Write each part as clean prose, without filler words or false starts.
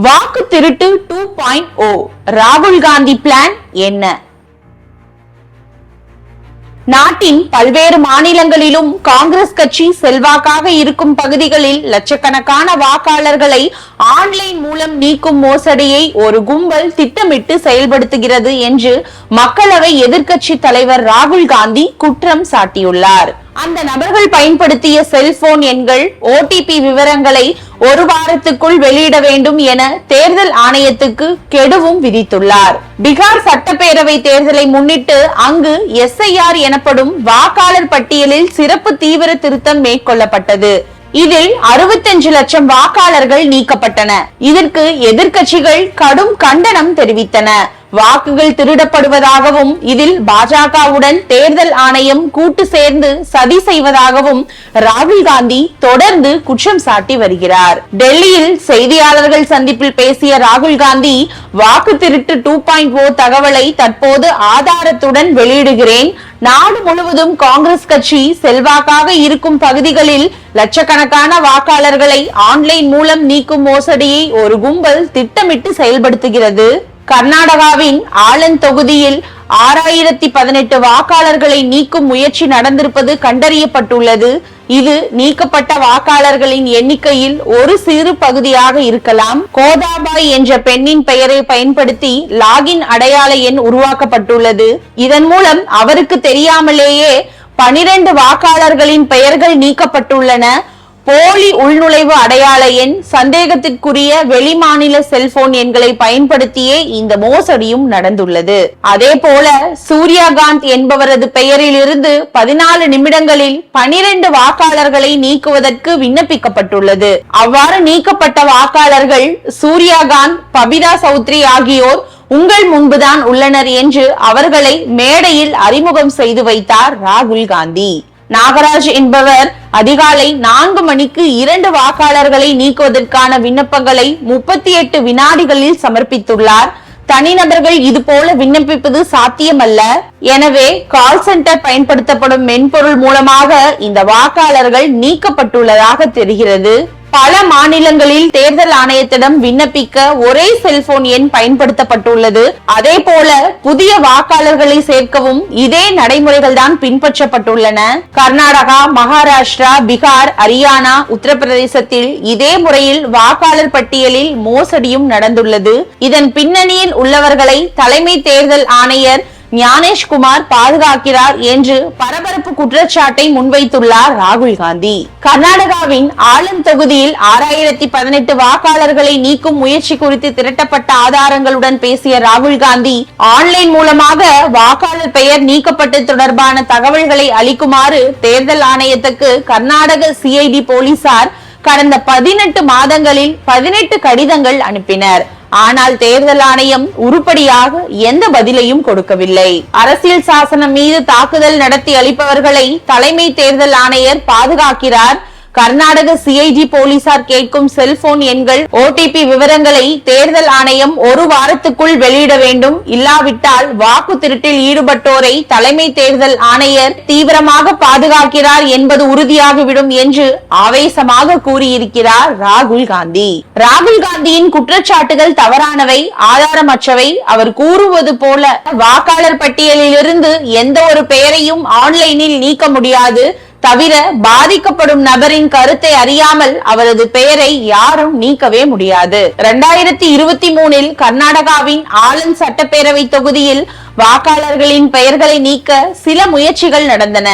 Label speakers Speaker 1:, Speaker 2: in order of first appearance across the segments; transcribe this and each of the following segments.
Speaker 1: வாக்கு திருட்டு 2.0 ராகுல் காந்தி பிளான் என்ன? நாட்டின் பல்வேறு மாநிலங்களிலும் காங்கிரஸ் கட்சி செல்வாக்காக இருக்கும் பகுதிகளில் லட்சக்கணக்கான வாக்காளர்களை ஆன்லைன் மூலம் நீக்கும் மோசடியை ஒரு கும்பல் திட்டமிட்டு செயல்படுத்துகிறது என்று மக்களவை எதிர்க்கட்சி தலைவர் ராகுல் காந்தி குற்றம் சாட்டியுள்ளார். அந்த நபர்கள் பயன்படுத்திய செல்போன் எண்கள், ஓடிபி விவரங்களை ஒரு வாரத்துக்குள் வெளியிட வேண்டும் என தேர்தல் ஆணையத்துக்கு கெடுவும் விதித்துள்ளார். பீகார் சட்டப்பேரவை தேர்தலை முன்னிட்டு அங்கு SIR எனப்படும் வாக்காளர் பட்டியலில் சிறப்பு தீவிர திருத்தம் மேற்கொள்ளப்பட்டது. இதில் 65 லட்சம் வாக்காளர்கள் நீக்கப்பட்டன. இதற்கு எதிர்க்கட்சிகள் கடும் கண்டனம் தெரிவித்தன. வாக்குகள் திருடப்படுவதாகவும் இதில் பாஜகவுடன் தேர்தல் ஆணையம் கூட்டு சேர்ந்து சதி செய்வதாகவும் ராகுல் காந்தி தொடர்ந்து குற்றம் சாட்டி வருகிறார். டெல்லியில் செய்தியாளர்கள் சந்திப்பில் பேசிய ராகுல் காந்தி, வாக்கு திருட்டு 2.0 தகவலை தற்போது ஆதாரத்துடன் வெளியிடுகிறேன். நாடு முழுவதும் காங்கிரஸ் கட்சி செல்வாக்காக இருக்கும் பகுதிகளில் லட்சக்கணக்கான வாக்காளர்களை ஆன்லைன் மூலம் நீக்கும் மோசடியை ஒரு கும்பல் திட்டமிட்டு செயல்படுத்துகிறது. கர்நாடகாவின் ஆலந்த் தொகுதியில் 6018 வாக்காளர்களை நீக்கும் முயற்சி நடந்திருப்பது கண்டறியப்பட்டுள்ளது. இது நீக்கப்பட்ட வாக்காளர்களின் எண்ணிக்கையில் ஒரு சிறு பகுதியாக இருக்கலாம். கோதாபாய் என்ற பெண்ணின் பெயரை பயன்படுத்தி லாகின் அடையாள எண் உருவாக்கப்பட்டுள்ளது. இதன் மூலம் அவருக்கு தெரியாமலேயே 12 வாக்காளர்களின் பெயர்கள் நீக்கப்பட்டுள்ளன. போலி உள்நுழைவு அடையாள எண், சந்தேகத்திற்குரிய வெளிமாநில செல்போன் எண்களை பயன்படுத்தியே இந்த மோசடியும் நடந்துள்ளது. அதே போல சூர்யாகாந்த் என்பவரது பெயரில் இருந்து 14 நிமிடங்களில் 12 வாக்காளர்களை நீக்குவதற்கு விண்ணப்பிக்கப்பட்டுள்ளது. அவ்வாறு நீக்கப்பட்ட வாக்காளர்கள் சூர்யாகாந்த், பபிதா சௌத்ரி ஆகியோர் உங்கள் முன்புதான் உள்ளனர் என்று அவர்களை மேடையில் அறிமுகம் செய்து வைத்தார் ராகுல் காந்தி. நாகராஜ் என்பவர் அதிகாலை 4 மணிக்கு 2 வாக்காளர்களை நீக்குவதற்கான விண்ணப்பங்களை 38 வினாடிகளில் சமர்ப்பித்துள்ளார். தனிநபர்கள் இது போல விண்ணப்பிப்பது சாத்தியமல்ல. எனவே கால் சென்டர் பயன்படுத்தப்படும் மென்பொருள் மூலமாக இந்த வாக்காளர்கள் நீக்கப்பட்டுள்ளதாக தெரிகிறது. பல மாநிலங்களில் தேர்தல் ஆணையத்திடம் விண்ணப்பிக்க ஒரே செல்போன் எண் பயன்படுத்தப்பட்டுள்ளது. அதே போல புதிய வாக்காளர்களை சேர்க்கவும் இதே நடைமுறைகள் தான் பின்பற்றப்பட்டுள்ளன. கர்நாடகா, மகாராஷ்டிரா, பீகார், ஹரியானா, உத்தரப்பிரதேசத்தில் இதே முறையில் வாக்காளர் பட்டியலில் மோசடியும் நடந்துள்ளது. இதன் பின்னணியில் உள்ளவர்களை தலைமை தேர்தல் ஆணையர் ஞானேஷ்குமார் பாதுகாக்கிறார் என்று பரபரப்பு குற்றச்சாட்டை முன்வைத்துள்ளார் ராகுல் காந்தி. கர்நாடகாவின் ஆலந்த் தொகுதியில் 6018 வாக்காளர்களை நீக்கும் முயற்சி குறித்து திரட்டப்பட்ட ஆதாரங்களுடன் பேசிய ராகுல் காந்தி, ஆன்லைன் மூலமாக வாக்காளர் பெயர் நீக்கப்பட்டது தொடர்பான தகவல்களை அளிக்குமாறு தேர்தல் ஆணையத்துக்கு கர்நாடக CID போலீசார் கடந்த 18 மாதங்களில் 18 கடிதங்கள் அனுப்பினர். ஆனால் தேர்தல் ஆணையம் உருப்படியாக எந்த பதிலையும் கொடுக்கவில்லை. அரசியல் சாசனம் மீது தாக்குதல் நடத்தி அளிப்பவர்களை தலைமை தேர்தல் ஆணையர் பாதுகாக்கிறார். கர்நாடக CID போலீசார் கேட்கும் செல்போன் எண்கள், OTP விவரங்களை தேர்தல் ஆணையம் ஒரு வாரத்துக்குள் வெளியிட வேண்டும். இல்லாவிட்டால் வாக்கு திருட்டில் ஈடுபட்டோரை தலைமை தேர்தல் ஆணையர் தீவிரமாக பாதுகாக்கிறார் என்பது உறுதியாகிவிடும் என்று ஆவேசமாக கூறியிருக்கிறார் ராகுல் காந்தி. ராகுல் காந்தியின் குற்றச்சாட்டுகள் தவறானவை, ஆதாரமற்றவை. அவர் கூறுவது போல வாக்காளர் பட்டியலில் இருந்து எந்த ஒரு பெயரையும் ஆன்லைனில் நீக்க முடியாது. தவிர பாதிக்கப்படும் நபரின் கருத்தை அறியாமல் அவரது பெயரை யாரும் நீக்கவே முடியாது. 2023 கர்நாடகாவின் ஆலந்த் சட்டப்பேரவை தொகுதியில் வாக்காளர்களின் பெயர்களை நீக்க சில முயற்சிகள் நடந்தன.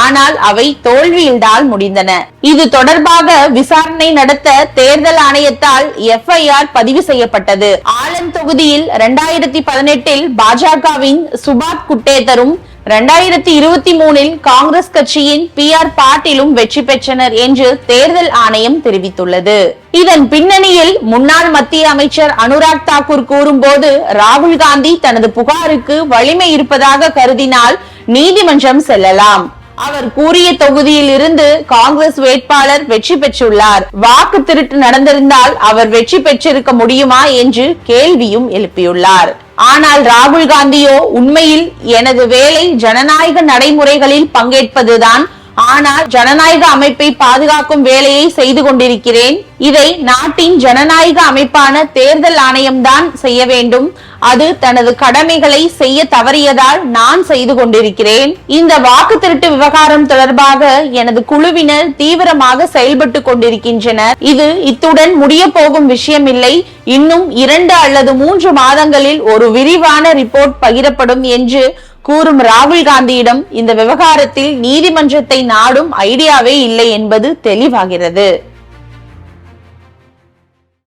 Speaker 1: ஆனால் அவை தோல்வியில்தான் முடிந்தன. இது தொடர்பாக விசாரணை நடத்த தேர்தல் ஆணையத்தால் FIR பதிவு செய்யப்பட்டது. ஆலந்த் தொகுதியில் 2018 பாஜகவின் சுபாத் குட்டேதரும் 2023 காங்கிரஸ் கட்சியின் PR பாட்டீலும் வெற்றி பெற்றனர் என்று தேர்தல் ஆணையம் தெரிவித்துள்ளது. இதன் பின்னணியில் முன்னாள் மத்திய அமைச்சர் அனுராக் தாக்கூர் கூறும்போது, ராகுல் காந்தி தனது புகாருக்கு வலிமை இருப்பதாக கருதினால் நீதிமன்றம் செல்லலாம். அவர் கூறிய தொகுதியில் இருந்து காங்கிரஸ் வேட்பாளர் வெற்றி பெற்றுள்ளார். வாக்கு திருட்டு நடந்திருந்தால் அவர் வெற்றி பெற்றிருக்க முடியுமா என்று கேள்வியும் எழுப்பியுள்ளார். ஆனால் ராகுல் காந்தியோ, உண்மையில் எனது வேலை ஜனநாயக நடைமுறைகளில் பங்கேற்பதுதான், ஆனால் ஜனநாயக அமைப்பை பாதுகாக்கும் வேலையை செய்து கொண்டிருக்கிறேன். இதை நாட்டின் ஜனநாயக அமைப்பான தேர்தல் ஆணையம்தான் செய்ய வேண்டும். அது தனது கடமைகளை செய்ய தவறியதால் நான் செய்து கொண்டிருக்கிறேன். இந்த வாக்கு திருட்டு விவகாரம் தொடர்பாக எனது குழுவினர் தீவிரமாக செயல்பட்டு கொண்டிருக்கின்றனர். இது இத்துடன் முடிய போகும் விஷயமில்லை. இன்னும் 2 அல்லது 3 மாதங்களில் ஒரு விரிவான ரிப்போர்ட் பகிரப்படும் என்று கூறும் ராகுல் காந்தியிடம் இந்த விவகாரத்தில் நீதிமன்றத்தை நாடும் ஐடியாவே இல்லை என்பது தெளிவாகிறது.